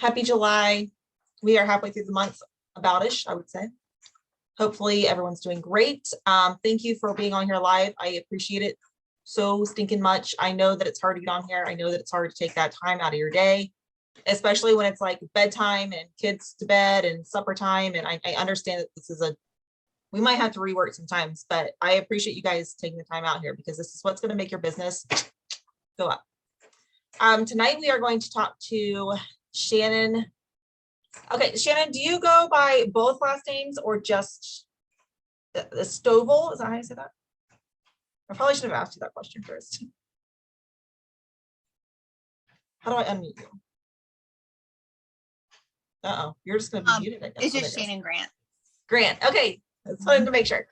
Happy July. We are halfway through the month, about-ish, I would say. Hopefully everyone's doing great. Thank you for being on here live. I appreciate it so stinking much. I know that it's hard to get on here. I know that it's hard to take that time out of your day, especially when it's like bedtime and kids to bed and supper time. And I understand that this is we might have to rework sometimes, but I appreciate you guys taking the time out here because this is what's going to make your business go up. Tonight we are going to talk to Shannon. Okay, Shannon, do you go by both last names or just the Stovall? Is that how you say that? I probably should have asked you that question first. How do I unmute you? Uh-oh, you're just going to be muted, I guess. It's just Shannon Grant. Grant, okay. Just wanted to make sure.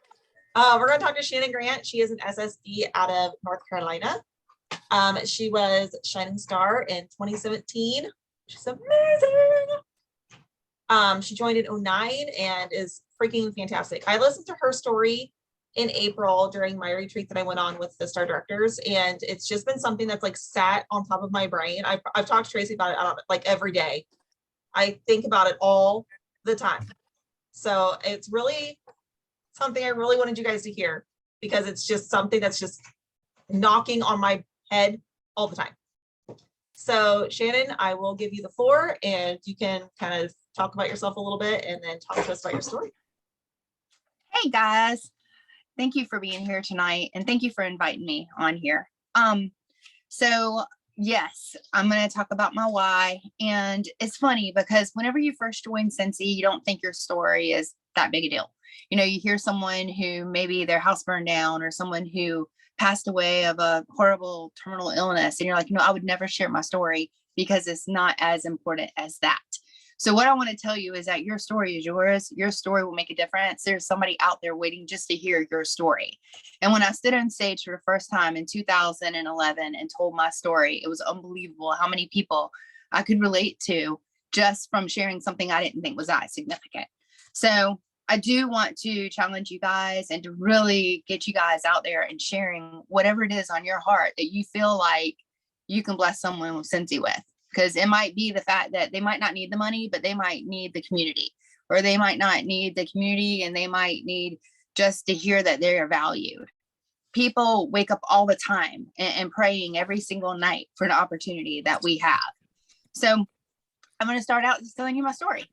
We're going to talk to Shannon Grant. She is an SSD out of North Carolina. She was Shining Star in 2017. She's amazing. She joined in 2009 and is freaking fantastic. I listened to her story in April during my retreat that I went on with the Star Directors, and it's just been something that's like sat on top of my brain. I've talked to Tracy about it like every day. I think about it all the time. So it's really something I really wanted you guys to hear because it's just something that's just knocking on my head all the time. So Shannon, I will give you the floor and you can kind of talk about yourself a little bit and then talk to us about your story. Hey guys, thank you for being here tonight and thank you for inviting me on here. So yes, I'm going to talk about my why. And it's funny because whenever you first join Cincy, you don't think your story is that big a deal. You know, you hear someone who maybe their house burned down or someone who passed away of a horrible terminal illness. And you're like, no, I would never share my story because it's not as important as that. So what I want to tell you is that your story is yours. Your story will make a difference. There's somebody out there waiting just to hear your story. And when I stood on stage for the first time in 2011 and told my story, it was unbelievable how many people I could relate to just from sharing something I didn't think was that significant. So I do want to challenge you guys and to really get you guys out there and sharing whatever it is on your heart that you feel like you can bless someone with Cincy with. Because it might be the fact that they might not need the money, but they might need the community, or they might not need the community and they might need just to hear that they are valued. People wake up all the time and praying every single night for an opportunity that we have. So I'm going to start out just telling you my story.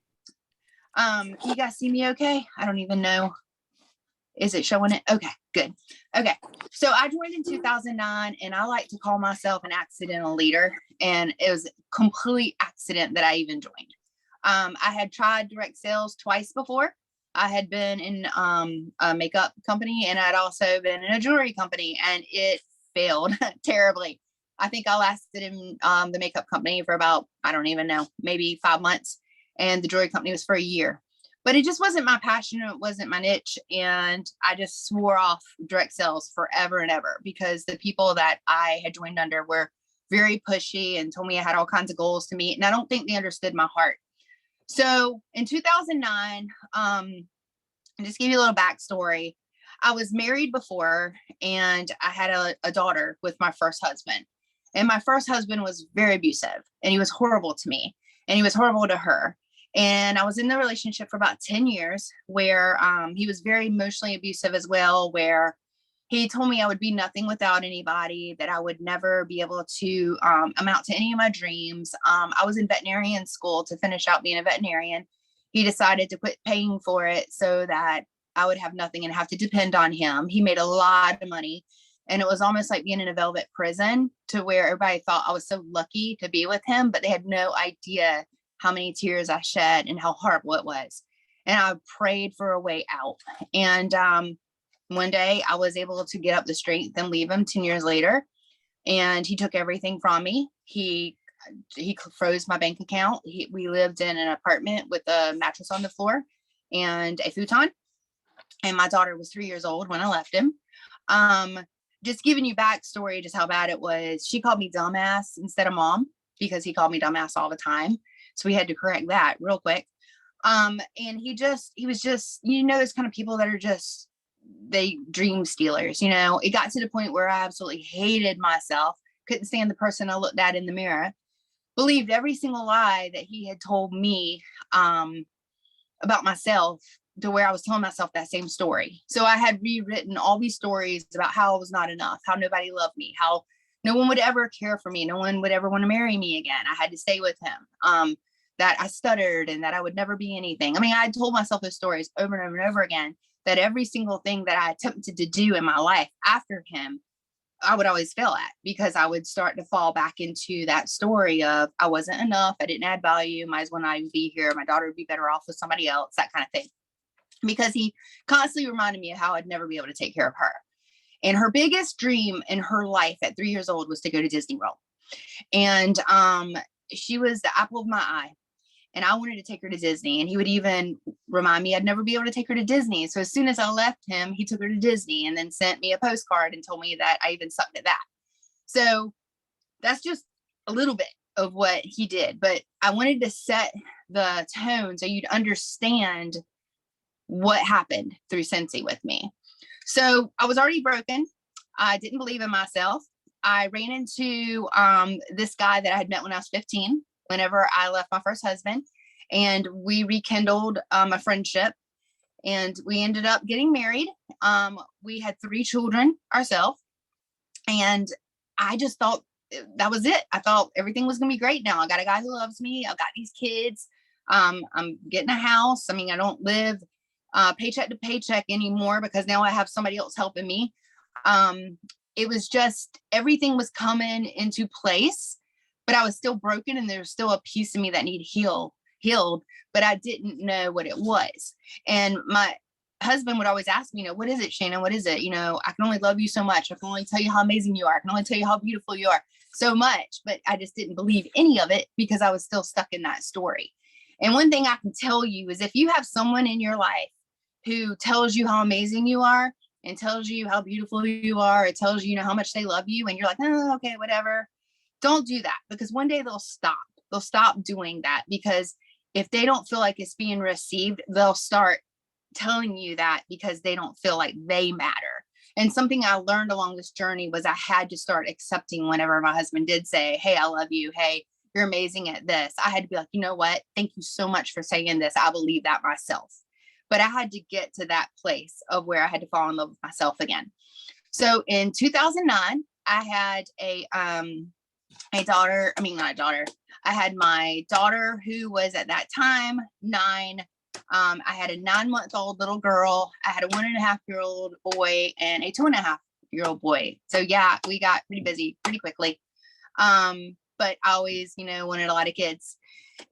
Can you guys see me okay? I don't even know. Is it showing it? Okay, good. Okay. So I joined in 2009 and I like to call myself an accidental leader. And it was a complete accident that I even joined. I had tried direct sales twice before. I had been in a makeup company and I'd also been in a jewelry company and it failed terribly. I think I lasted in the makeup company for about, I don't even know, maybe 5 months. And the jewelry company was for a year. But it just wasn't my passion. It wasn't my niche. And I just swore off direct sales forever and ever because the people that I had joined under were very pushy and told me I had all kinds of goals to meet. And I don't think they understood my heart. So in 2009, just give you a little backstory. I was married before and I had a daughter with my first husband. And my first husband was very abusive and he was horrible to me and he was horrible to her. And I was in the relationship for about 10 years where he was very emotionally abusive as well, where he told me I would be nothing without anybody, that I would never be able to amount to any of my dreams. I was in veterinarian school to finish out being a veterinarian. He decided to quit paying for it so that I would have nothing and have to depend on him. He made a lot of money. And it was almost like being in a velvet prison to where everybody thought I was so lucky to be with him, but they had no idea how many tears I shed and how horrible it was. And I prayed for a way out. And one day I was able to get up the strength and leave him 10 years later. And he took everything from me. He froze my bank account. We lived in an apartment with a mattress on the floor and a futon. And my daughter was 3 years old when I left him. Just giving you backstory, just how bad it was. She called me dumbass instead of mom because he called me dumbass all the time. So we had to correct that real quick. And he was just, you know, those kind of people that are just, they dream stealers, you know. It got to the point where I absolutely hated myself, couldn't stand the person I looked at in the mirror. believed every single lie that he had told me about myself, to where I was telling myself that same story. So I had rewritten all these stories about how I was not enough, how nobody loved me, how no one would ever care for me, no one would ever want to marry me again. I had to stay with him. That I stuttered and that I would never be anything. I mean, I told myself those stories over and over and over again, that every single thing that I attempted to do in my life after him, I would always fail at, because I would start to fall back into that story of I wasn't enough, I didn't add value, might as well not even be here, my daughter would be better off with somebody else, that kind of thing. Because he constantly reminded me of how I'd never be able to take care of her. And her biggest dream in her life at 3 years old was to go to Disney World. And she was the apple of my eye. And I wanted to take her to Disney. And he would even remind me I'd never be able to take her to Disney. So as soon as I left him, he took her to Disney and then sent me a postcard and told me that I even sucked at that. So that's just a little bit of what he did. But I wanted to set the tone so you'd understand what happened through Scentsy with me. So I was already broken. I didn't believe in myself. I ran into this guy that I had met when I was 15, whenever I left my first husband, and we rekindled a friendship, and we ended up getting married. We had 3 children ourselves, and I just thought that was it. I thought everything was gonna be great now. I got a guy who loves me. I've got these kids. I'm getting a house. I mean, I don't live paycheck to paycheck anymore, because now I have somebody else helping me. It was just, everything was coming into place, but I was still broken, and there's still a piece of me that needed healed, but I didn't know what it was. And my husband would always ask me, what is it, Shannon? What is it? I can only love you so much. I can only tell you how amazing you are. I can only tell you how beautiful you are so much, but I just didn't believe any of it, because I was still stuck in that story. And one thing I can tell you is, if you have someone in your life who tells you how amazing you are, and tells you how beautiful you are, it tells you, how much they love you, and you're like, oh, okay, whatever. Don't do that, because one day they'll stop doing that, because if they don't feel like it's being received, they'll start telling you that because they don't feel like they matter. And something I learned along this journey was I had to start accepting whenever my husband did say, hey, I love you. Hey, you're amazing at this. I had to be like, you know what? Thank you so much for saying this. I believe that myself. But I had to get to that place of where I had to fall in love with myself again. So in 2009, I had a daughter. I mean, not a daughter. I had my daughter, who was at that time 9. I had a 9-month-old little girl. I had a 1.5-year-old boy and a 2.5-year-old boy. So yeah, we got pretty busy pretty quickly. But I always, wanted a lot of kids.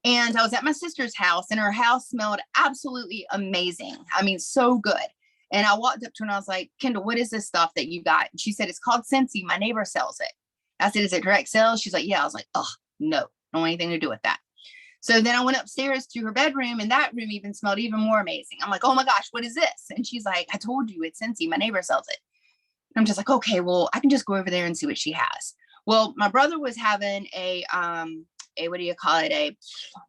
And I was at my sister's house, and her house smelled absolutely amazing. I mean, so good. And I walked up to her and I was like, Kendall, what is this stuff that you got? And she said, it's called Scentsy. My neighbor sells it. I said, is it direct sales? She's like, yeah. I was like, oh, no, don't want anything to do with that. So then I went upstairs to her bedroom, and that room even smelled even more amazing. I'm like, oh my gosh, what is this? And she's like, I told you, it's Scentsy. My neighbor sells it. And I'm just like, okay, well, I can just go over there and see what she has. Well, my brother was having a what do you call it? I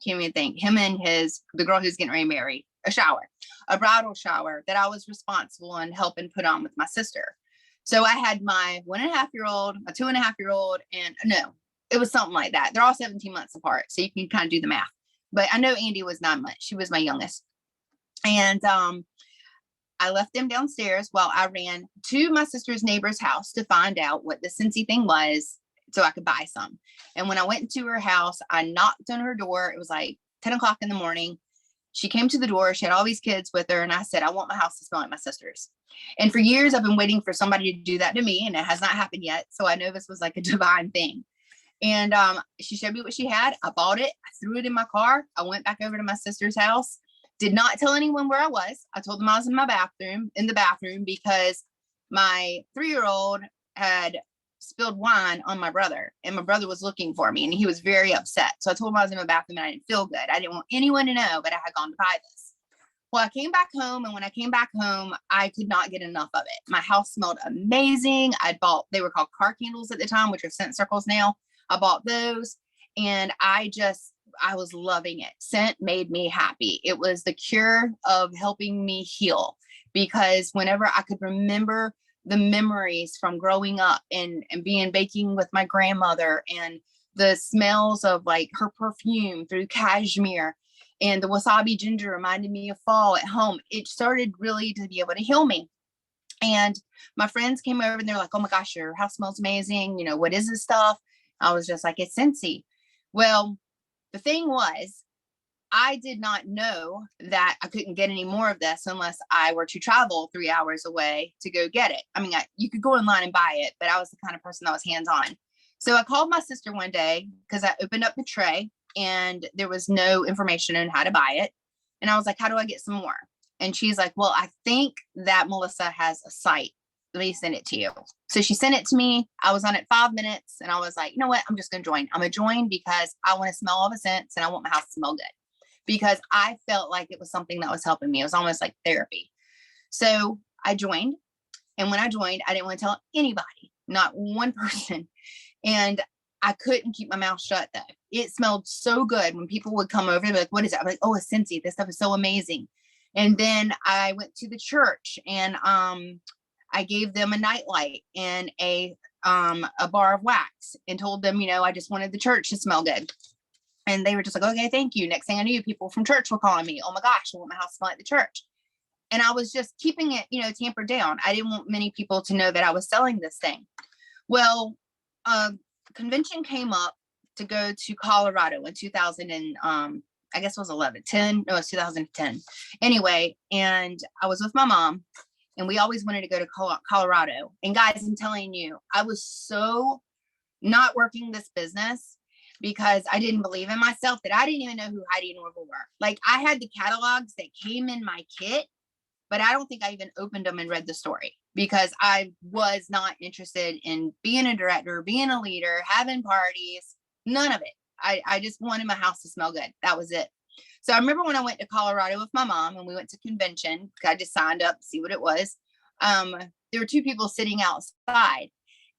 can't even think. Him and the girl who's getting ready to marry, a bridal shower that I was responsible and helping put on with my sister. So I had my 1.5-year-old, my 2.5-year-old, and no, it was something like that. They're all 17 months apart, so you can kind of do the math. But I know Andy was 9 months. She was my youngest. And I left them downstairs while I ran to my sister's neighbor's house to find out what the Scentsy thing was, so I could buy some. And when I went to her house, I knocked on her door. It was like 10 o'clock in the morning. She came to the door. She had all these kids with her. And I said, I want my house to smell like my sister's. And for years, I've been waiting for somebody to do that to me. And it has not happened yet. So I know this was like a divine thing. And she showed me what she had. I bought it. I threw it in my car. I went back over to my sister's house. Did not tell anyone where I was. I told them I was in the bathroom, because my 3-year-old had spilled wine on my brother, and my brother was looking for me, and he was very upset. So I told him I was in my bathroom and I didn't feel good. I didn't want anyone to know, but I had gone to buy this. Well, I came back home, and when I came back home, I could not get enough of it. My house smelled amazing. They were called car candles at the time, which are scent circles now. I bought those, and I was loving it. Scent made me happy. It was the cure of helping me heal, because whenever I could remember the memories from growing up and being baking with my grandmother and the smells of like her perfume through cashmere, and the wasabi ginger reminded me of fall at home. It started really to be able to heal me. And my friends came over and they're like, oh my gosh, your house smells amazing. You know, what is this stuff? I was just like, it's Scentsy. Well, the thing was, I did not know that I couldn't get any more of this unless I were to travel 3 hours away to go get it. I mean, you could go online and buy it, but I was the kind of person that was hands-on. So I called my sister one day because I opened up the tray and there was no information on how to buy it. And I was like, how do I get some more? And she's like, well, I think that Melissa has a site. Let me send it to you. So she sent it to me. I was on it 5 minutes and I was like, you know what? I'm just going to join. I'm going to join because I want to smell all the scents and I want my house to smell good, because I felt like it was something that was helping me. It was almost like therapy. So I joined. And when I joined, I didn't want to tell anybody, not one person. And I couldn't keep my mouth shut though. It smelled so good when people would come over and be like, what is it? I'm like, oh, it's Scentsy. This stuff is so amazing. And then I went to the church and I gave them a nightlight and a bar of wax and told them, you know, I just wanted the church to smell good. And they were just like, okay, thank you. Next thing I knew, people from church were calling me. Oh my gosh, I want my house to smell like the church. And I was just keeping it, you know, tampered down. I didn't want many people to know that I was selling this thing. Well, convention came up to go to Colorado in 2000 and I guess it was 10. No, it was 2010. Anyway, and I was with my mom and we always wanted to go to Colorado. And guys, I'm telling you, I was so not working this business because I didn't believe in myself that I didn't even know who Heidi and Orville were. Like I had the catalogs that came in my kit, but I don't think I even opened them and read the story because I was not interested in being a director, being a leader, having parties, none of it. I just wanted my house to smell good. That was it. So I remember when I went to Colorado with my mom and we went to convention, I just signed up to see what it was. There were two people sitting outside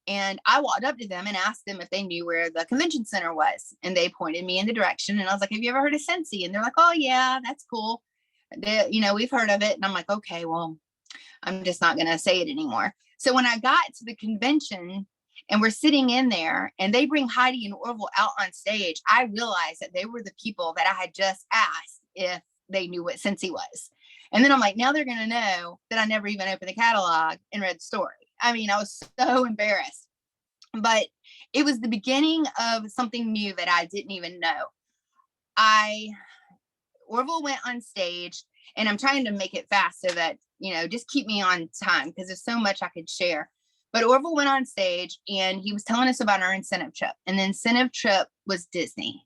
and I walked up to them and asked them if they knew where the convention center was. And they pointed me in the direction and I was like, have you ever heard of Scentsy? And they're like, oh yeah, that's cool. You know, we've heard of it. And I'm like, okay, well, I'm just not going to say it anymore. So when I got to the convention and we're sitting in there and they bring Heidi and Orville out on stage, I realized that they were the people that I had just asked if they knew what Scentsy was. And then I'm like, now they're going to know that I never even opened the catalog and read the story. I mean, I was so embarrassed, but it was the beginning of something new that I didn't even know. Orville went on stage, and I'm trying to make it fast so that, you know, just keep me on time because there's so much I could share. But Orville went on stage and he was telling us about our incentive trip. And the incentive trip was Disney.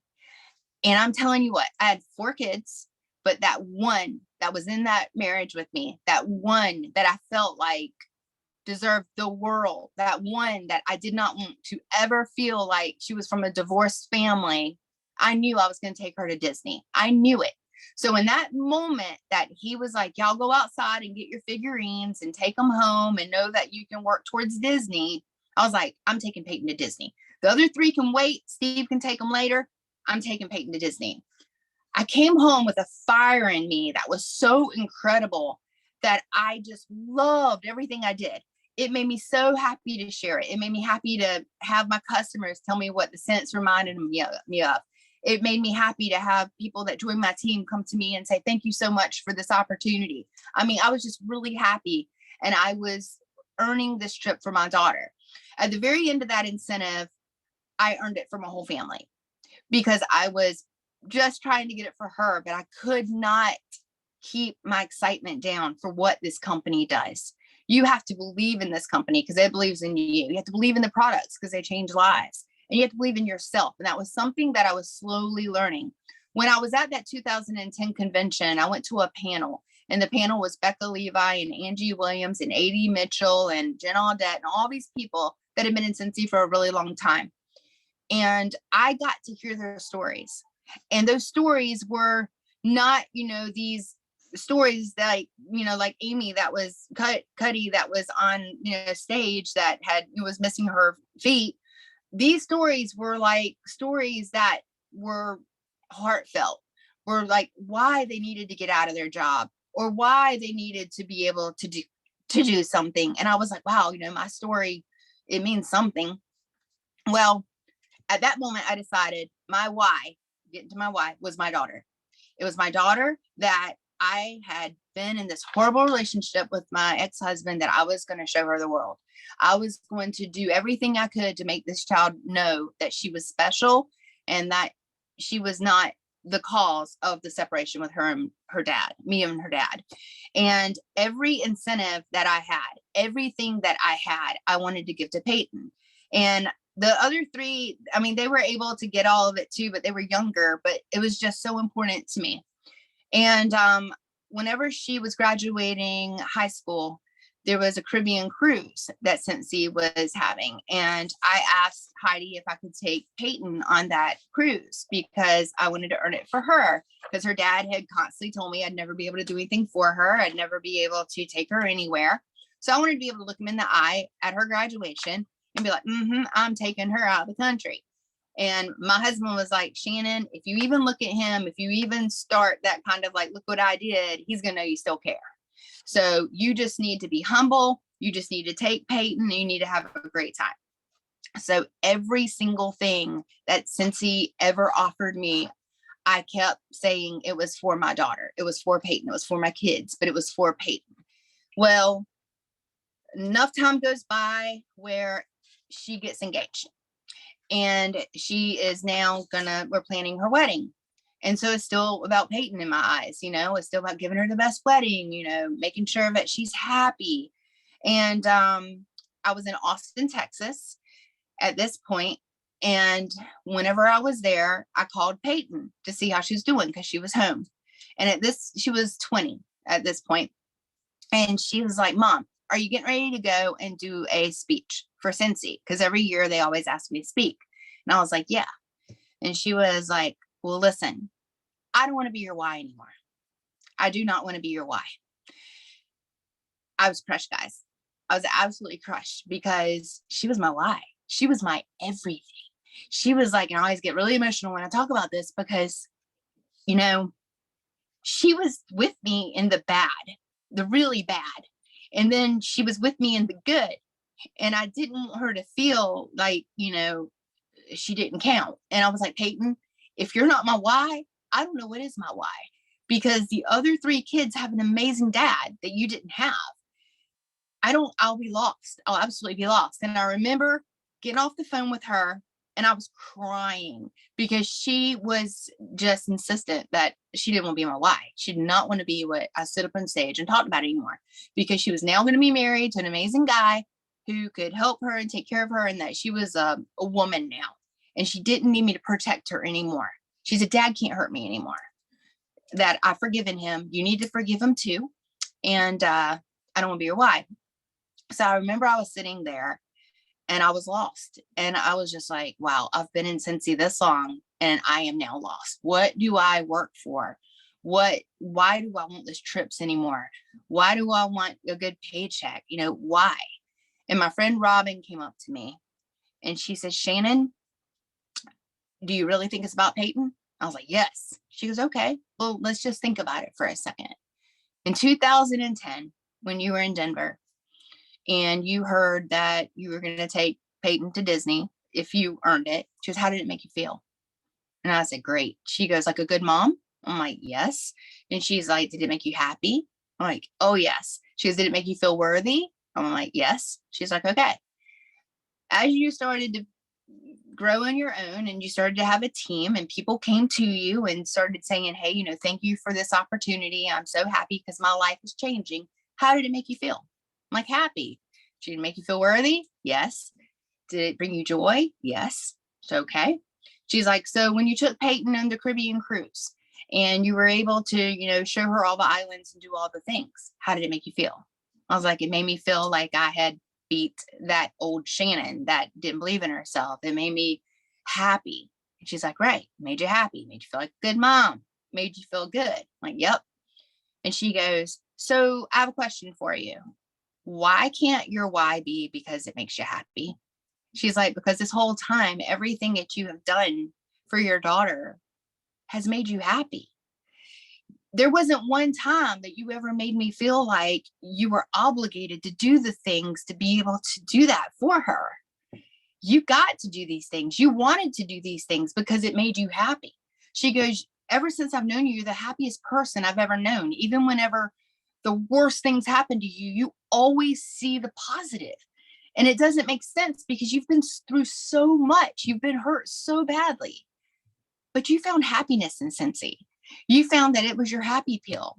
And I'm telling you what, I had 4 kids, but that one that was in that marriage with me, that one that I felt like deserved the world, that one that I did not want to ever feel like she was from a divorced family, I knew I was going to take her to Disney. I knew it. So in that moment that he was like, y'all go outside and get your figurines and take them home and know that you can work towards Disney, I was like, I'm taking Peyton to Disney. The other 3 can wait. Steve can take them later. I'm taking Peyton to Disney. I came home with a fire in me that was so incredible that I just loved everything I did. It made me so happy to share it. It made me happy to have my customers tell me what the scents reminded me of. It made me happy to have people that join my team come to me and say, thank you so much for this opportunity. I mean, I was just really happy and I was earning this trip for my daughter. At the very end of that incentive, I earned it for my whole family because I was just trying to get it for her, but I could not keep my excitement down for what this company does. You have to believe in this company because it believes in you. You have to believe in the products because they change lives. And you have to believe in yourself. And that was something that I was slowly learning. When I was at that 2010 convention, I went to a panel. And the panel was Becca Levi and Angie Williams and A.D. Mitchell and Jen Audette and all these people that had been in Scentsy for a really long time. And I got to hear their stories. And those stories were not, you know, these stories that, you know, like Amy that was Cuddy that was on, you know, stage that was missing her feet. These stories were like stories that were heartfelt, were like why they needed to get out of their job or why they needed to be able to do something. And I was like, wow, you know, my story, it means something. Well, at that moment, I decided my why, getting to my why, was my daughter. It was my daughter that I had been in this horrible relationship with my ex-husband that I was going to show her the world. I was going to do everything I could to make this child know that she was special and that she was not the cause of the separation with her and her dad, me and her dad. And every incentive that I had, everything that I had, I wanted to give to Peyton. And the other three, I mean, they were able to get all of it too, but they were younger, but it was just so important to me. And whenever she was graduating high school, there was a Caribbean cruise that Cincy was having. And I asked Heidi if I could take Peyton on that cruise because I wanted to earn it for her, because her dad had constantly told me I'd never be able to do anything for her. I'd never be able to take her anywhere. So I wanted to be able to look him in the eye at her graduation and be like, I'm taking her out of the country. And my husband was like, Shannon, if you even look at him, if you even start that kind of like, look what I did, he's going to know you still care. So you just need to be humble. You just need to take Peyton and you need to have a great time. So every single thing that Cincy ever offered me, I kept saying it was for my daughter. It was for Peyton. It was for my kids, but it was for Peyton. Well, enough time goes by where she gets engaged. And she is now we're planning her wedding. And so it's still about Peyton in my eyes, it's still about giving her the best wedding, making sure that she's happy. And I was in Austin, Texas at this point. And whenever I was there, I called Peyton to see how she was doing because she was home. And she was 20 at this point. And she was like, Mom, are you getting ready to go and do a speech for Cincy? Because every year they always ask me to speak. And I was like, yeah. And she was like, well, listen, I don't want to be your why anymore. I do not want to be your why. I was crushed, guys. I was absolutely crushed because she was my why. She was my everything. She was like, and I always get really emotional when I talk about this because, she was with me in the bad, the really bad. And then she was with me in the good. And I didn't want her to feel like, she didn't count. And I was like, Peyton, if you're not my why, I don't know what is my why, because the other three kids have an amazing dad that you didn't have. I'll be lost. I'll absolutely be lost. And I remember getting off the phone with her and I was crying because she was just insistent that she didn't want to be my why. She did not want to be what I stood up on stage and talked about anymore, because she was now going to be married to an amazing guy who could help her and take care of her, and that she was a woman now and she didn't need me to protect her anymore. She said, Dad can't hurt me anymore, that I've forgiven him. You need to forgive him too. And I don't want to be your why. So I remember I was sitting there and I was lost. And I was just like, wow, I've been in Cincy this long and I am now lost. What do I work for? Why do I want those trips anymore? Why do I want a good paycheck? Why? And my friend Robin came up to me and she said, Shannon, do you really think it's about Peyton? I was like, yes. She goes, okay, well, let's just think about it for a second. In 2010, when you were in Denver and you heard that you were going to take Peyton to Disney if you earned it, she goes, how did it make you feel? And I said, great. She goes, like a good mom? I'm like, yes. And she's like, did it make you happy? I'm like, oh, yes. She goes, did it make you feel worthy? I'm like, yes. She's like, okay. As you started to grow on your own and you started to have a team and people came to you and started saying, hey, thank you for this opportunity. I'm so happy because my life is changing. How did it make you feel? I'm like, happy. Did it make you feel worthy? Yes. Did it bring you joy? Yes. So, okay. She's like, so when you took Peyton on the Caribbean cruise and you were able to, show her all the islands and do all the things, how did it make you feel? I was like, it made me feel like I had beat that old Shannon that didn't believe in herself. It made me happy. And she's like, right, made you happy, made you feel like a good mom, made you feel good. I'm like, yep. And she goes, so I have a question for you. Why can't your why be because it makes you happy? She's like, because this whole time, everything that you have done for your daughter has made you happy. There wasn't one time that you ever made me feel like you were obligated to do the things to be able to do that for her. you got to do these things. You wanted to do these things because it made you happy. She goes, ever since I've known you, you're the happiest person I've ever known. Even whenever the worst things happen to you, you always see the positive. And it doesn't make sense because you've been through so much. You've been hurt so badly, but you found happiness in Cincy. You found that it was your happy pill.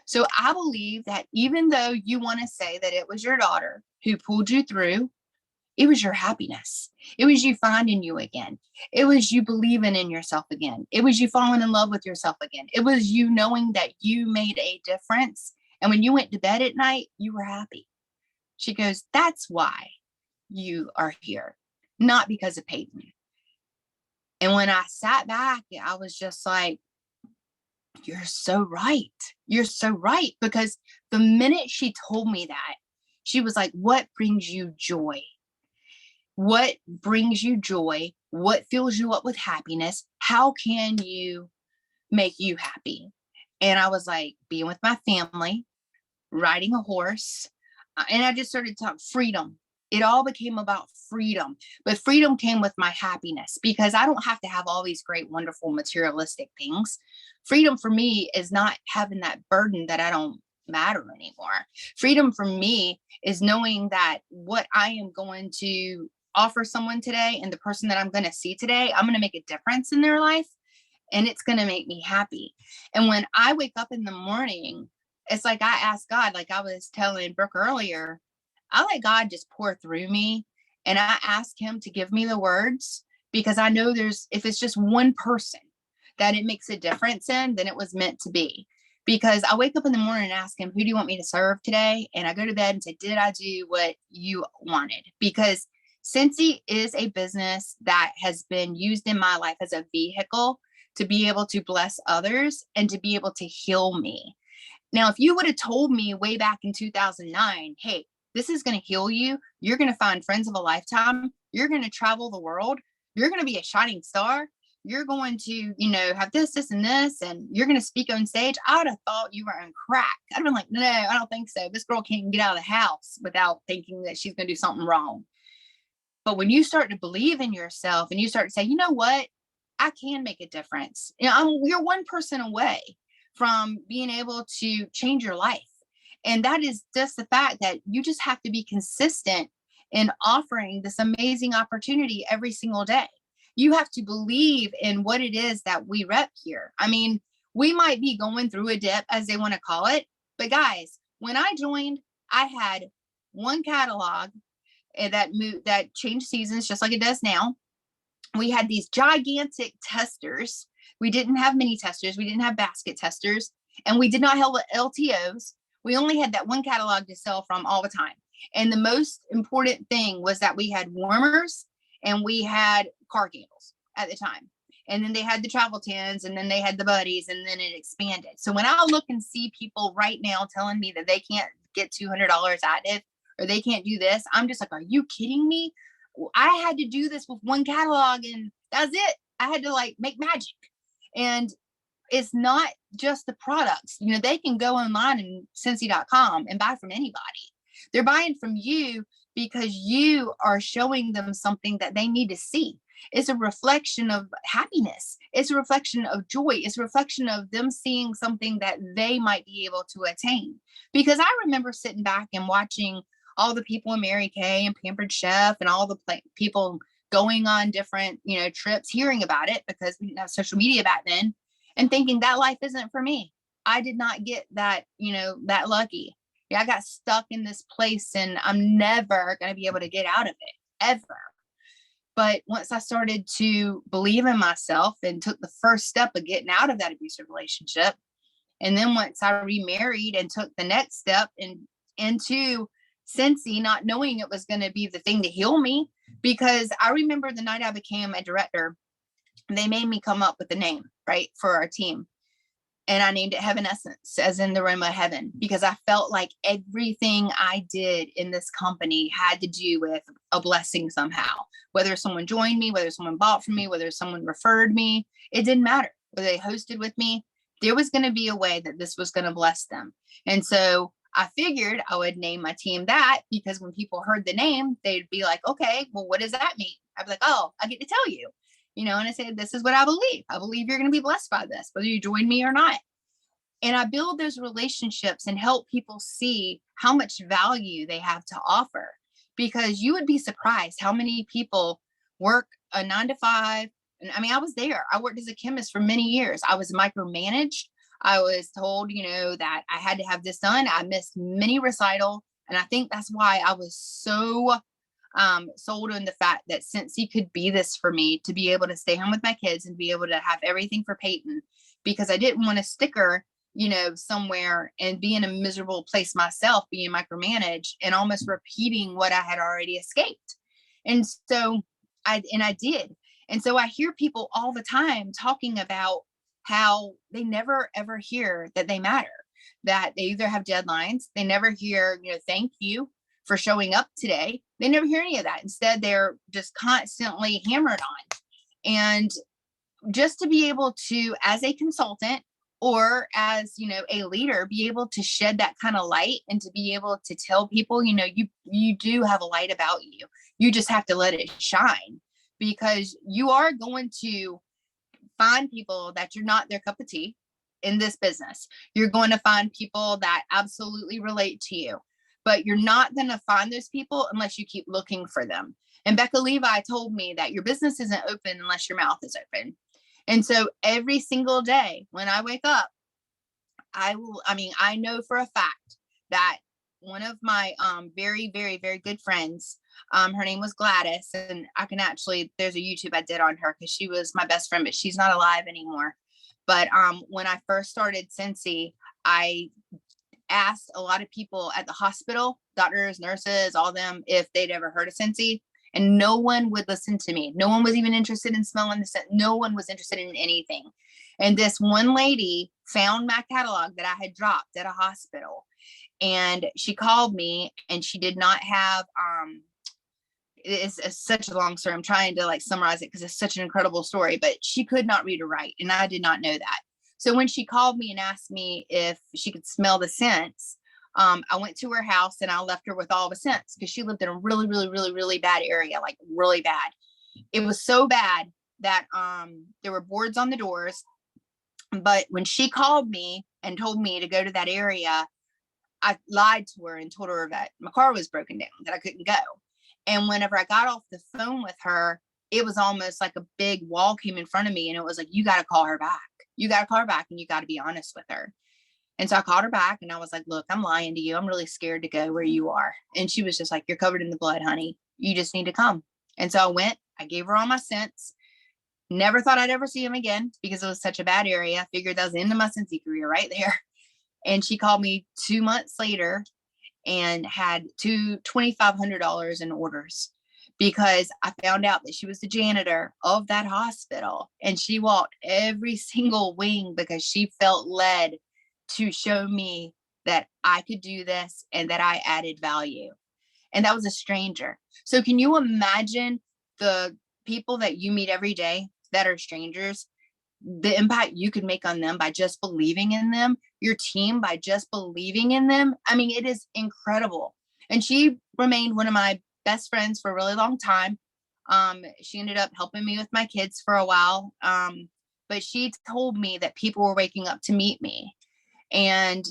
So I believe that even though you want to say that it was your daughter who pulled you through, it was your happiness. It was you finding you again. It was you believing in yourself again. It was you falling in love with yourself again. It was you knowing that you made a difference. And when you went to bed at night, you were happy. She goes, that's why you are here, not because of Peyton. And when I sat back, I was just like, you're so right. You're so right. Because the minute she told me that, she was like, what brings you joy? What brings you joy? What fills you up with happiness? How can you make you happy? And I was like, being with my family, riding a horse. And I just started talking freedom. It all became about freedom, but freedom came with my happiness because I don't have to have all these great, wonderful materialistic things. Freedom for me is not having that burden that I don't matter anymore. Freedom for me is knowing that what I am going to offer someone today and the person that I'm going to see today, I'm going to make a difference in their life and it's going to make me happy. And when I wake up in the morning, it's like I ask God, like I was telling Brooke earlier, I let God just pour through me and I ask him to give me the words because I know if it's just one person that it makes a difference in, then it was meant to be. Because I wake up in the morning and ask him, who do you want me to serve today? And I go to bed and say, did I do what you wanted? Because Cincy is a business that has been used in my life as a vehicle to be able to bless others and to be able to heal me. Now, if you would have told me way back in 2009, hey, this is going to heal you. You're going to find friends of a lifetime. You're going to travel the world. You're going to be a shining star. You're going to, have this, and this, and you're going to speak on stage. I would have thought you were on crack. I'd have been like, no, I don't think so. This girl can't get out of the house without thinking that she's going to do something wrong. But when you start to believe in yourself and you start to say, you know what, I can make a difference. You're one person away from being able to change your life. And that is just the fact that you just have to be consistent in offering this amazing opportunity every single day. You have to believe in what it is that we rep here. I mean, we might be going through a dip, as they want to call it. But guys, when I joined, I had one catalog that changed seasons just like it does now. We had these gigantic testers. We didn't have mini testers. We didn't have basket testers. And we did not have LTOs. We only had that one catalog to sell from all the time. And the most important thing was that we had warmers and we had car candles at the time. And then they had the travel tins and then they had the buddies and then it expanded. So when I look and see people right now telling me that they can't get $200 out of it or they can't do this, I'm just like, are you kidding me? I had to do this with one catalog and that's it. I had to make magic. And it's not just the products. They can go online and Cincy.com and buy from anybody. They're buying from you because you are showing them something that they need to see. It's a reflection of happiness. It's a reflection of joy. It's a reflection of them seeing something that they might be able to attain. Because I remember sitting back and watching all the people in Mary Kay and Pampered Chef and all the people going on different, trips, hearing about it because we didn't have social media back then. And thinking that life isn't for me. I did not get that, that lucky. Yeah, I got stuck in this place and I'm never going to be able to get out of it, ever. But once I started to believe in myself and took the first step of getting out of that abusive relationship, and then once I remarried and took the next step into Cincy, not knowing it was going to be the thing to heal me, because I remember the night I became a director, they made me come up with a name, right, for our team. And I named it Heaven Essence, as in the aroma of heaven, because I felt like everything I did in this company had to do with a blessing somehow. Whether someone joined me, whether someone bought from me, whether someone referred me, it didn't matter. Whether they hosted with me, there was going to be a way that this was going to bless them. And so I figured I would name my team that, because when people heard the name, they'd be like, okay, well, what does that mean? I'd be like, oh, I get to tell you, and I said, this is what I believe. I believe you're going to be blessed by this, whether you join me or not. And I build those relationships and help people see how much value they have to offer, because you would be surprised how many people work a 9 to 5. And I mean, I was there. I worked as a chemist for many years. I was micromanaged. I was told, that I had to have this done. I missed many recital. And I think that's why I was so sold on the fact that Cincy could be this for me, to be able to stay home with my kids and be able to have everything for Peyton, because I didn't want to stick her, somewhere and be in a miserable place myself, being micromanaged and almost repeating what I had already escaped. And so I did. And so I hear people all the time talking about how they never ever hear that they matter, that they either have deadlines, they never hear, thank you for showing up today. They never hear any of that. Instead, they're just constantly hammered on. And just to be able to, as a consultant or as, a leader, be able to shed that kind of light and to be able to tell people, you do have a light about you. You just have to let it shine, because you are going to find people that you're not their cup of tea in this business. You're going to find people that absolutely relate to you, but you're not going to find those people unless you keep looking for them. And Becca Levi told me that your business isn't open unless your mouth is open. And so every single day when I wake up, I know for a fact that one of my very, very, very good friends, her name was Gladys, and there's a YouTube I did on her because she was my best friend, but she's not alive anymore. But when I first started Cincy, I asked a lot of people at the hospital, doctors, nurses, all them, if they'd ever heard of Cincy. And no one would listen to me. No one was even interested in smelling the scent. No one was interested in anything. And this one lady found my catalog that I had dropped at a hospital. And she called me, and she did not have, it's such a long story. I'm trying to summarize it because it's such an incredible story, but she could not read or write. And I did not know that. So when she called me and asked me if she could smell the scents, I went to her house and I left her with all the scents, because she lived in a really, really, really, really bad area, like really bad. It was so bad that there were boards on the doors. But when she called me and told me to go to that area, I lied to her and told her that my car was broken down, that I couldn't go. And whenever I got off the phone with her, it was almost like a big wall came in front of me. And it was like, you got to call her back. You got to call her back, and you got to be honest with her. And so I called her back and I was like, look, I'm lying to you. I'm really scared to go where you are. And she was just like, you're covered in the blood, honey. You just need to come. And so I went, I gave her all my scents. Never thought I'd ever see him again because it was such a bad area. I figured that was the end of my Cincy career right there. And she called me 2 months later and had $2,500 in orders, because I found out that she was the janitor of that hospital, and she walked every single wing because she felt led to show me that I could do this and that I added value. And that was a stranger. So can you imagine the people that you meet every day that are strangers, the impact you could make on them by just believing in them, your team by just believing in them? I mean, it is incredible. And she remained one of my best friends for a really long time. She ended up helping me with my kids for a while. But she told me that people were waking up to meet me. And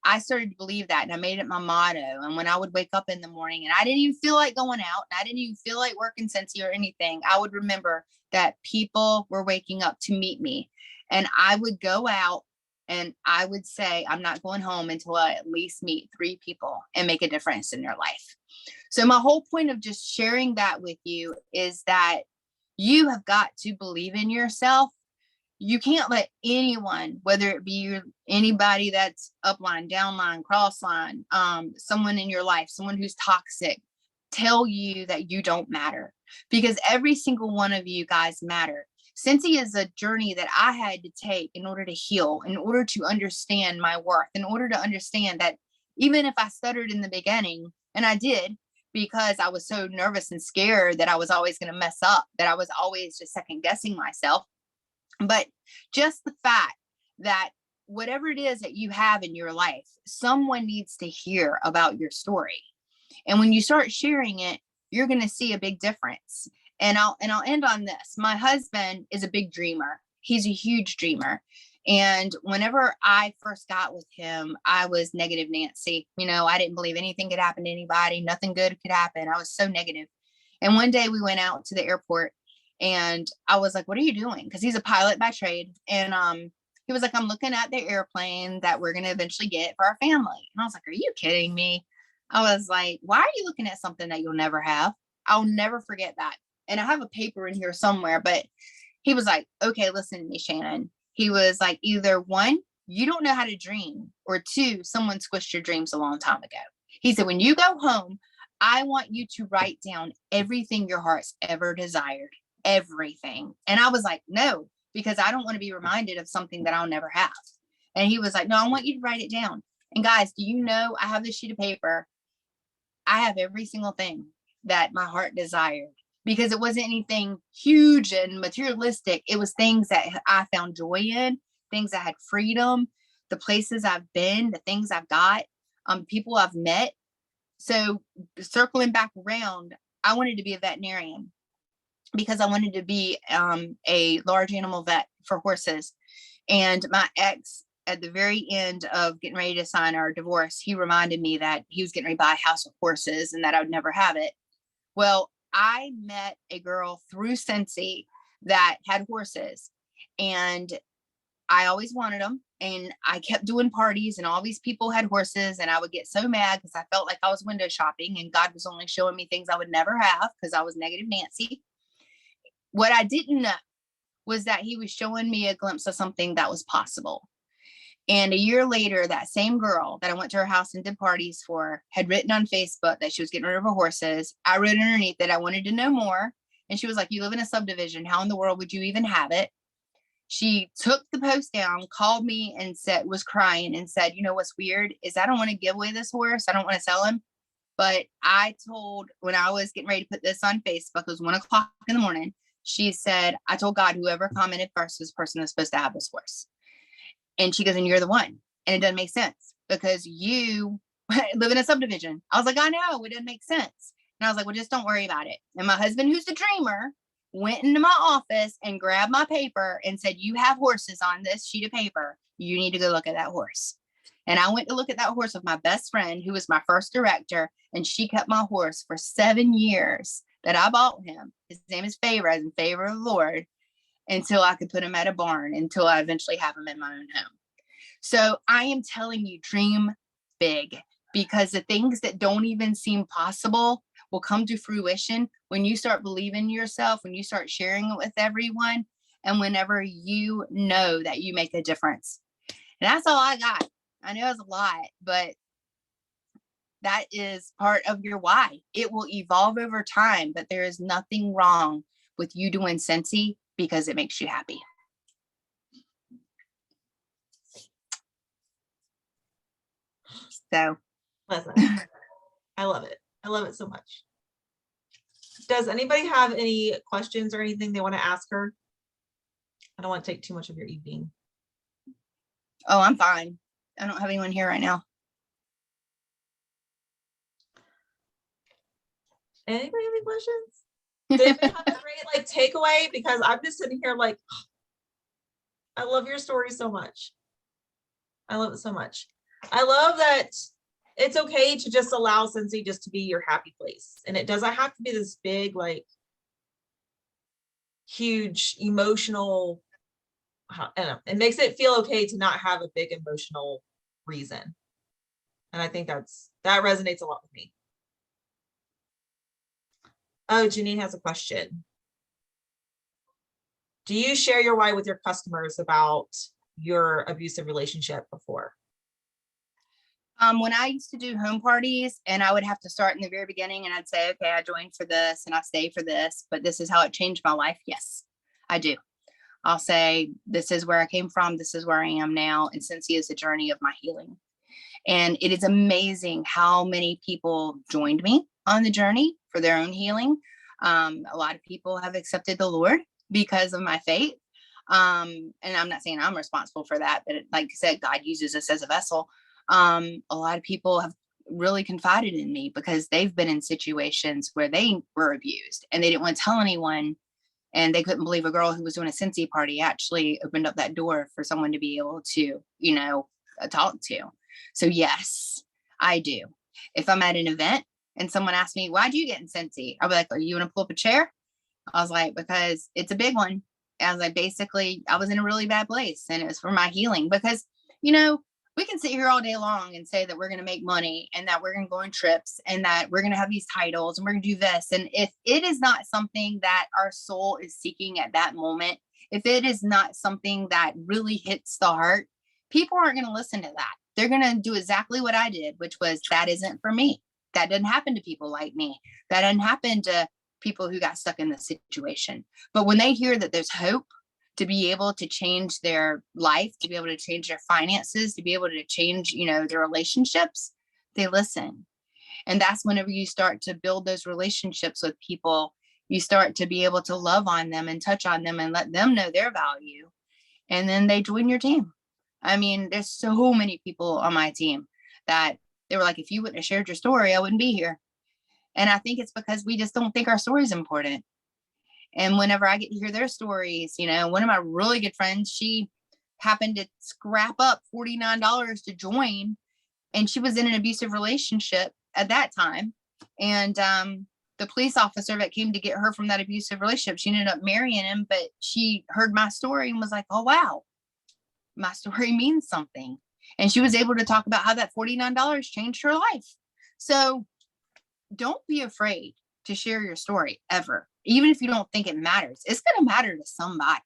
I started to believe that, and I made it my motto. And when I would wake up in the morning and I didn't even feel like going out, and I didn't even feel like working Cincy or anything, I would remember that people were waking up to meet me. And I would go out and I would say, I'm not going home until I at least meet 3 people and make a difference in their life. So my whole point of just sharing that with you is that you have got to believe in yourself. You can't let anyone, whether it be anybody that's upline, downline, crossline, someone in your life, someone who's toxic, tell you that you don't matter, because every single one of you guys matter. Cincy is a journey that I had to take in order to heal, in order to understand my worth, in order to understand that even if I stuttered in the beginning, and I did, because I was so nervous and scared that I was always going to mess up, that I was always just second guessing myself. But just the fact that whatever it is that you have in your life, someone needs to hear about your story. And when you start sharing it, you're going to see a big difference. And I'll end on this. My husband is a big dreamer. He's a huge dreamer. And whenever I first got with him, I was negative Nancy. I didn't believe anything could happen to anybody. Nothing good could happen. I was so negative. And one day we went out to the airport and I was like, what are you doing? Because he's a pilot by trade. And he was like, I'm looking at the airplane that we're going to eventually get for our family. And I was like, are you kidding me? I was like, why are you looking at something that you'll never have? I'll never forget that. And I have a paper in here somewhere, but he was like, okay, listen to me, Shannon. He was like, either one, you don't know how to dream, or two, someone squished your dreams a long time ago. He said, when you go home, I want you to write down everything your heart's ever desired, everything. And I was like, no, because I don't want to be reminded of something that I'll never have. And he was like, no, I want you to write it down. And guys, do you know, I have this sheet of paper. I have every single thing that my heart desired, because it wasn't anything huge and materialistic. It was things that I found joy in, things that had freedom, the places I've been, the things I've got, people I've met. So circling back around, I wanted to be a veterinarian because I wanted to be a large animal vet for horses. And my ex, at the very end of getting ready to sign our divorce, he reminded me that he was getting ready to buy a house with horses and that I would never have it. Well, I met a girl through Cincy that had horses, and I always wanted them. And I kept doing parties and all these people had horses, and I would get so mad because I felt like I was window shopping and God was only showing me things I would never have because I was negative Nancy. What I didn't know was that he was showing me a glimpse of something that was possible. And a year later, that same girl that I went to her house and did parties for had written on Facebook that she was getting rid of her horses. I wrote underneath that I wanted to know more. And she was like, you live in a subdivision. How in the world would you even have it? She took the post down, called me and was crying and said, you know, what's weird is I don't want to give away this horse. I don't want to sell him. But when I was getting ready to put this on Facebook, it was 1:00 in the morning. She said, I told God, whoever commented first was the person that's supposed to have this horse. And she goes, and you're the one. And it doesn't make sense because you live in a subdivision. I was like, I know, it doesn't make sense. And I was like, well, just don't worry about it. And my husband, who's the dreamer, went into my office and grabbed my paper and said, you have horses on this sheet of paper. You need to go look at that horse. And I went to look at that horse with my best friend, who was my first director. And she kept my horse for 7 years that I bought him. His name is Favor, as in favor of the Lord, until I could put him at a barn, until I eventually have him in my own home. So I am telling you, dream big, because the things that don't even seem possible will come to fruition when you start believing yourself, when you start sharing it with everyone, and whenever you know that you make a difference. And that's all I got. I know it's a lot, but that is part of your why. It will evolve over time, but there is nothing wrong with you doing Scentsy because it makes you happy. So Listen, I love it. I love it so much. Does anybody have any questions or anything they want to ask her? I don't want to take too much of your evening. Oh, I'm fine. I don't have anyone here right now. Anybody have any questions? Did anybody have a great takeaway? Because I'm just sitting here like, I love your story so much. I love it so much. I love that it's okay to just allow Scentsy just to be your happy place. And it doesn't have to be this big, huge emotional, I don't know. It makes it feel okay to not have a big emotional reason. And I think that resonates a lot with me. Oh, Janine has a question. Do you share your why with your customers about your abusive relationship before? When I used to do home parties, and I would have to start in the very beginning, and I'd say, okay, I joined for this and I stay for this, but this is how it changed my life. Yes, I do. I'll say, this is where I came from. This is where I am now. And Scentsy is the journey of my healing. And it is amazing how many people joined me on the journey for their own healing. A lot of people have accepted the Lord because of my faith. And I'm not saying I'm responsible for that, but like I said, God uses us as a vessel. A lot of people have really confided in me because they've been in situations where they were abused and they didn't want to tell anyone. And they couldn't believe a girl who was doing a Cincy party actually opened up that door for someone to be able to, talk to. So yes, I do. If I'm at an event and someone asks me, why'd you get in Cincy? I'll be like, are you going to pull up a chair? I was like, because it's a big one. I was like, basically, I was in a really bad place and it was for my healing because, we can sit here all day long and say that we're going to make money and that we're going to go on trips and that we're going to have these titles and we're going to do this. And if it is not something that our soul is seeking at that moment, if it is not something that really hits the heart, people aren't going to listen to that. They're going to do exactly what I did, which was that isn't for me. That doesn't happen to people like me. That doesn't happen to people who got stuck in this situation. But when they hear that there's hope, to be able to change their life, to be able to change their finances, to be able to change, their relationships, they listen. And that's whenever you start to build those relationships with people, you start to be able to love on them and touch on them and let them know their value. And then they join your team. I mean, there's so many people on my team that they were like, if you wouldn't have shared your story, I wouldn't be here. And I think it's because we just don't think our story is important. And whenever I get to hear their stories, one of my really good friends, she happened to scrap up $49 to join, and she was in an abusive relationship at that time. And the police officer that came to get her from that abusive relationship, she ended up marrying him, but she heard my story and was like, oh, wow, my story means something. And she was able to talk about how that $49 changed her life. So don't be afraid to share your story ever. Even if you don't think it matters, it's going to matter to somebody.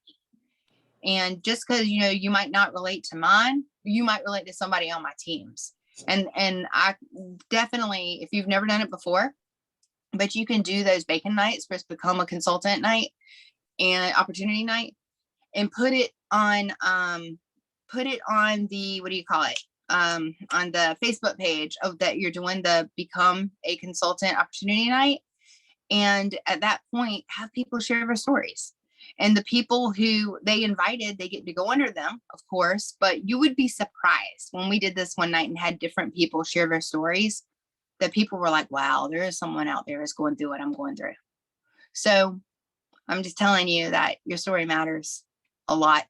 And just because, you might not relate to mine, you might relate to somebody on my teams. And I definitely, if you've never done it before, but you can do those bacon nights where it's become a consultant night and opportunity night and put it on the, what do you call it? On the Facebook page of that you're doing the become a consultant opportunity night. And at that point, have people share their stories. And the people who they invited, they get to go under them, of course, but you would be surprised when we did this one night and had different people share their stories, that people were like, wow, there is someone out there that's going through what I'm going through. So I'm just telling you that your story matters a lot.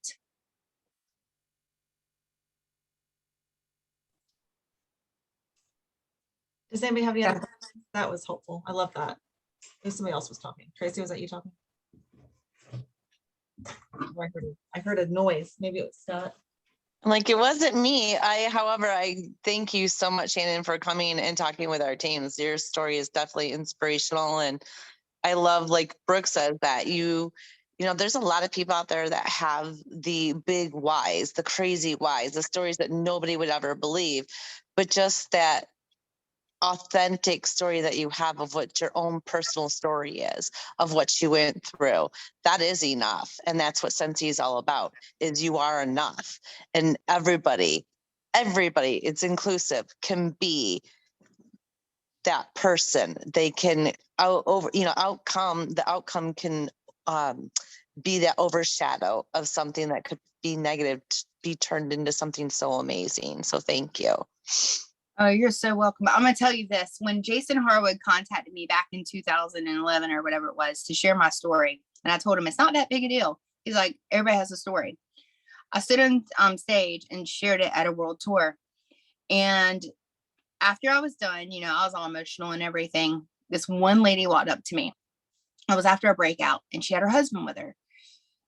Does anybody have any other questions? That was helpful. I love that. If somebody else was talking. Tracy, was that you talking? Oh, I heard a noise. Maybe it was Scott. Like, it wasn't me. However, I thank you so much, Shannon, for coming and talking with our teams. Your story is definitely inspirational. And I love, like Brooke says, that there's a lot of people out there that have the big whys, the crazy whys, the stories that nobody would ever believe, but just that authentic story that you have of what your own personal story is, of what you went through, that is enough. And that's what Sensi is all about, is you are enough. And everybody, it's inclusive, can be that person. They can the outcome can be that overshadow of something that could be negative, to be turned into something so amazing. So thank you. Oh, you're so welcome. I'm going to tell you this. When Jason Harwood contacted me back in 2011 or whatever it was to share my story, and I told him it's not that big a deal. He's like, everybody has a story. I stood on stage and shared it at a world tour. And after I was done, I was all emotional and everything. This one lady walked up to me. I was after a breakout and she had her husband with her.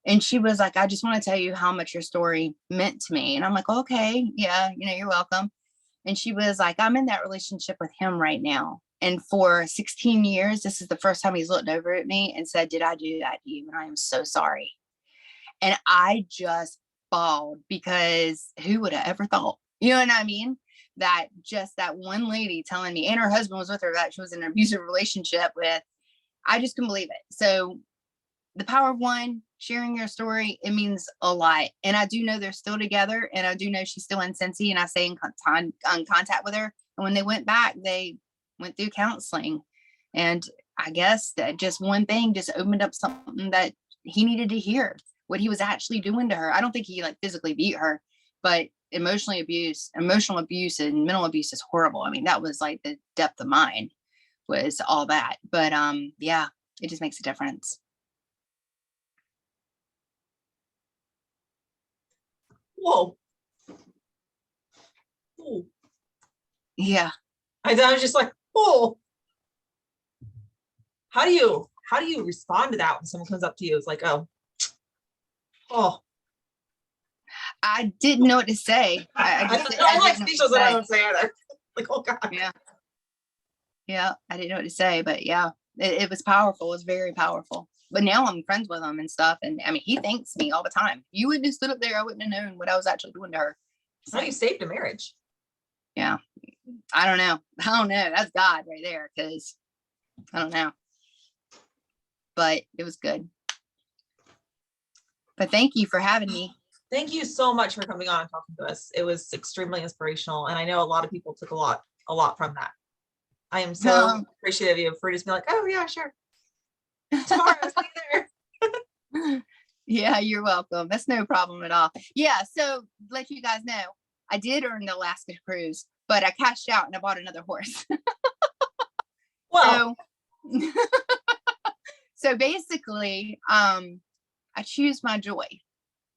And she was like, I just want to tell you how much your story meant to me. And I'm like, okay, yeah, you're welcome. And she was like, I'm in that relationship with him right now. And for 16 years, this is the first time he's looked over at me and said, did I do that to you? And I am so sorry. And I just bawled, because who would have ever thought, you know what I mean? That just that one lady telling me, and her husband was with her, that she was in an abusive relationship with, I just couldn't believe it. So the power of one, sharing your story, it means a lot. And I do know they're still together, and I do know she's still in Cincy, and I stay in contact with her. And when they went back, they went through counseling. And I guess that just one thing just opened up something that he needed to hear, what he was actually doing to her. I don't think he physically beat her, but emotional abuse and mental abuse is horrible. I mean, that was like the depth of mine was all that. But yeah, it just makes a difference. Whoa. Ooh. Yeah. I was just like, oh. How do you respond to that when someone comes up to you? It's like, oh. I didn't know what to say. I I'm just like didn't know what to speechless. I say. don't say either. Like, oh God. Yeah, I didn't know what to say, but yeah, it was powerful. It was very powerful. But now I'm friends with him and stuff. And I mean, he thanks me all the time. You wouldn't have stood up there. I wouldn't have known what I was actually doing to her. How you saved a marriage? Yeah. I don't know. That's God right there. Cause I don't know, but it was good. But thank you for having me. Thank you so much for coming on and talking to us. It was extremely inspirational. And I know a lot of people took a lot from that. I am so appreciative of you for just being like, oh yeah, sure. Tomorrow, see you there. Yeah, you're welcome. That's no problem at all. Yeah, so let you guys know, I did earn the Alaska cruise, but I cashed out and I bought another horse. Well, so basically, I choose my joy,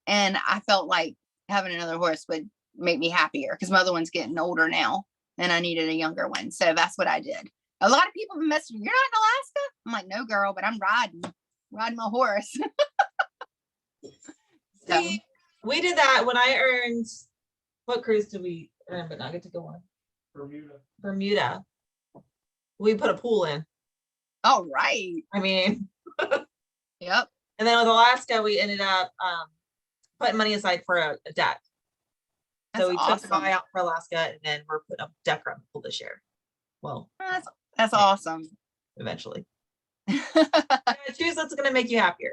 and I felt like having another horse would make me happier because my other one's getting older now, and I needed a younger one. So that's what I did. A lot of people have been messaging, you're not in Alaska? I'm like, no, girl, but I'm riding my horse. see, we did that when I earned, what cruise did we earn but not get to go on? Bermuda. We put a pool in. All right. I mean, Yep. and then with Alaska, we ended up putting money aside for a deck. So we took the buyout for Alaska, and then we're putting a deck around the pool this year. Well, that's awesome. Eventually. Choose what's going to make you happier.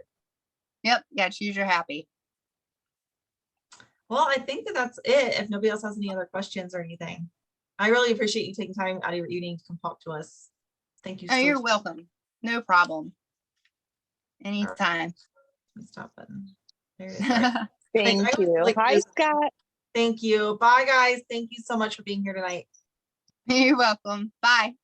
Yep. Yeah. Choose your happy. Well, I think that's it. If nobody else has any other questions or anything, I really appreciate you taking time out of your evening to come talk to us. Thank you. Oh, you're welcome. No problem. Anytime. Stop button. There it is. Right. Thank you. Hi, Scott. Thank you. Bye, guys. Thank you so much for being here tonight. You're welcome. Bye.